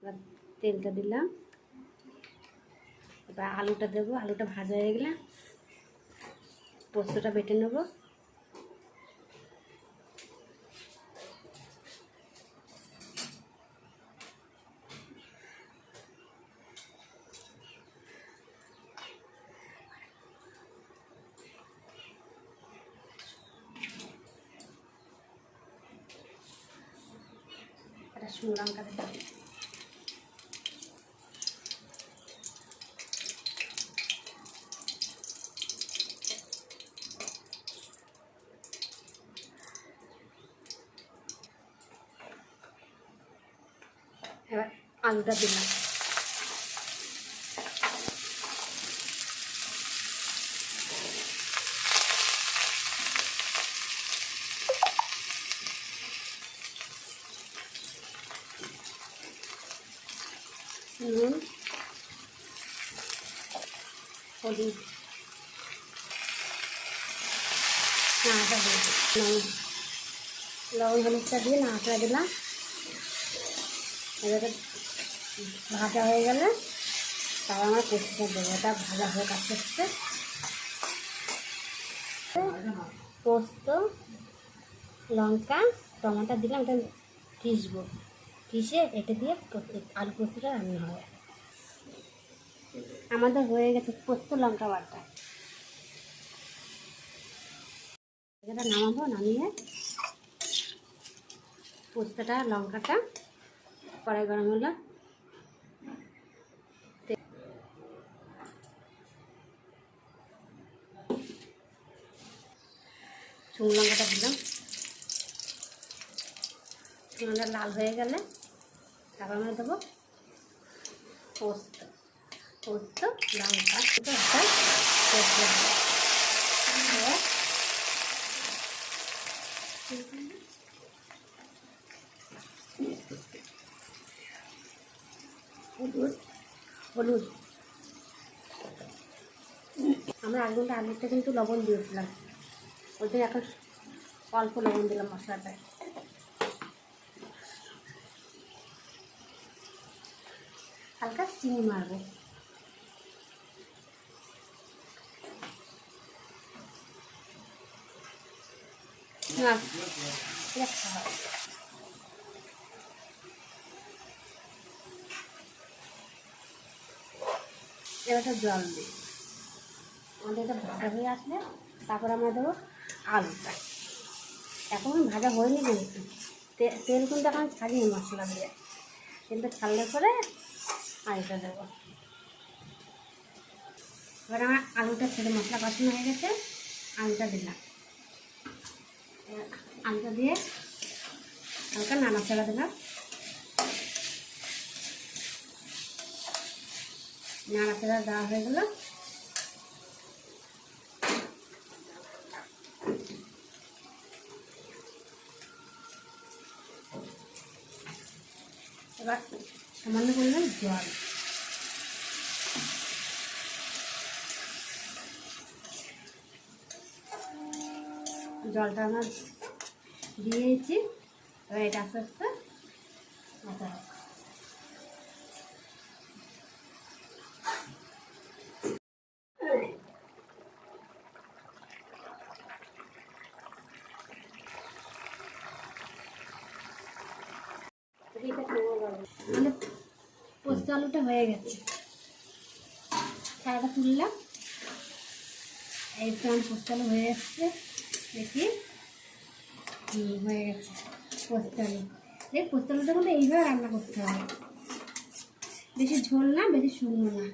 এবার তেলটা দিলাম, এবার আলুটা দেবো। আলুটা ভাজা হয়ে গেলে পোস্তটা বেটে নেব। একটা শুকনো লঙ্কা দেবো। এবার আলুটা দিলাম। নুন, হলুদ, নাড়াটা দিয়ে লবণ হলুদটা দিয়ে নাড়াটা দিলাম। এবারে ভাজা হয়ে গেলে তারপর আমার পোস্তটা দেবো। এটা ভাজা হয়ে কাছে আসছে। পোস্ত, লঙ্কা, টমেটো দিলাম। এটা কষবো, কষে এটা দিয়ে আলু পোস্তটা রান্না হবে। আমাদের হয়ে গেছে পোস্ত লঙ্কা বাটা। এটা নামাবো, নামিয়ে পোস্তটা লঙ্কাটা কড়াই গরম হলো, শুকনো লঙ্কাটা দিলাম। শুকনো লঙ্কা লাল হয়ে গেলে তারপর আমরা দেবো পোস্ত, পোস্ত লঙ্কা হলুদ, হলুদ। আমরা আলুটা কিন্তু লবণ দিয়েছিলাম, ওই জন্য এখন অল্প লবণ দিলাম মশলাটায়। হালকা চিনি মারবো। এবার জল দিই। আমাদের এটা ভাজা হয়ে আসলে তারপর আমরা দেবো আলুটা। এখন ভাজা হয়নি কিন্তু তেল কিন্তু এখন ছাড়িয়ে মশলা দিয়ে, তেলটা ছাড়লে পরে আলুটা দেবো। এবার আমার আলুটা ছেড়ে মশলা কষানো হয়ে গেছে, আলুটা দিলাম। আলুটা দিয়ে হালকা নাড়াচাড়া দিলাম। নাড়াচাড়া দেওয়া হয়ে গেল, এবার সামান্য পরিমাণ জল। জলটা আমার দিয়েছি। এবার এটা আস্তে আস্তে আচ্ছা মানে পোস্ত আলুটা হয়ে গেছে। ছাড়াটা তুললাম, এই কেমন পোস্ত আলু হয়ে এসছে দেখি। হয়ে গেছে পোস্ত আলু। এই পোস্ত আলুটা কিন্তু এইভাবে রান্না করতে হবে, বেশি ঝোল না বেশি শুকনো না।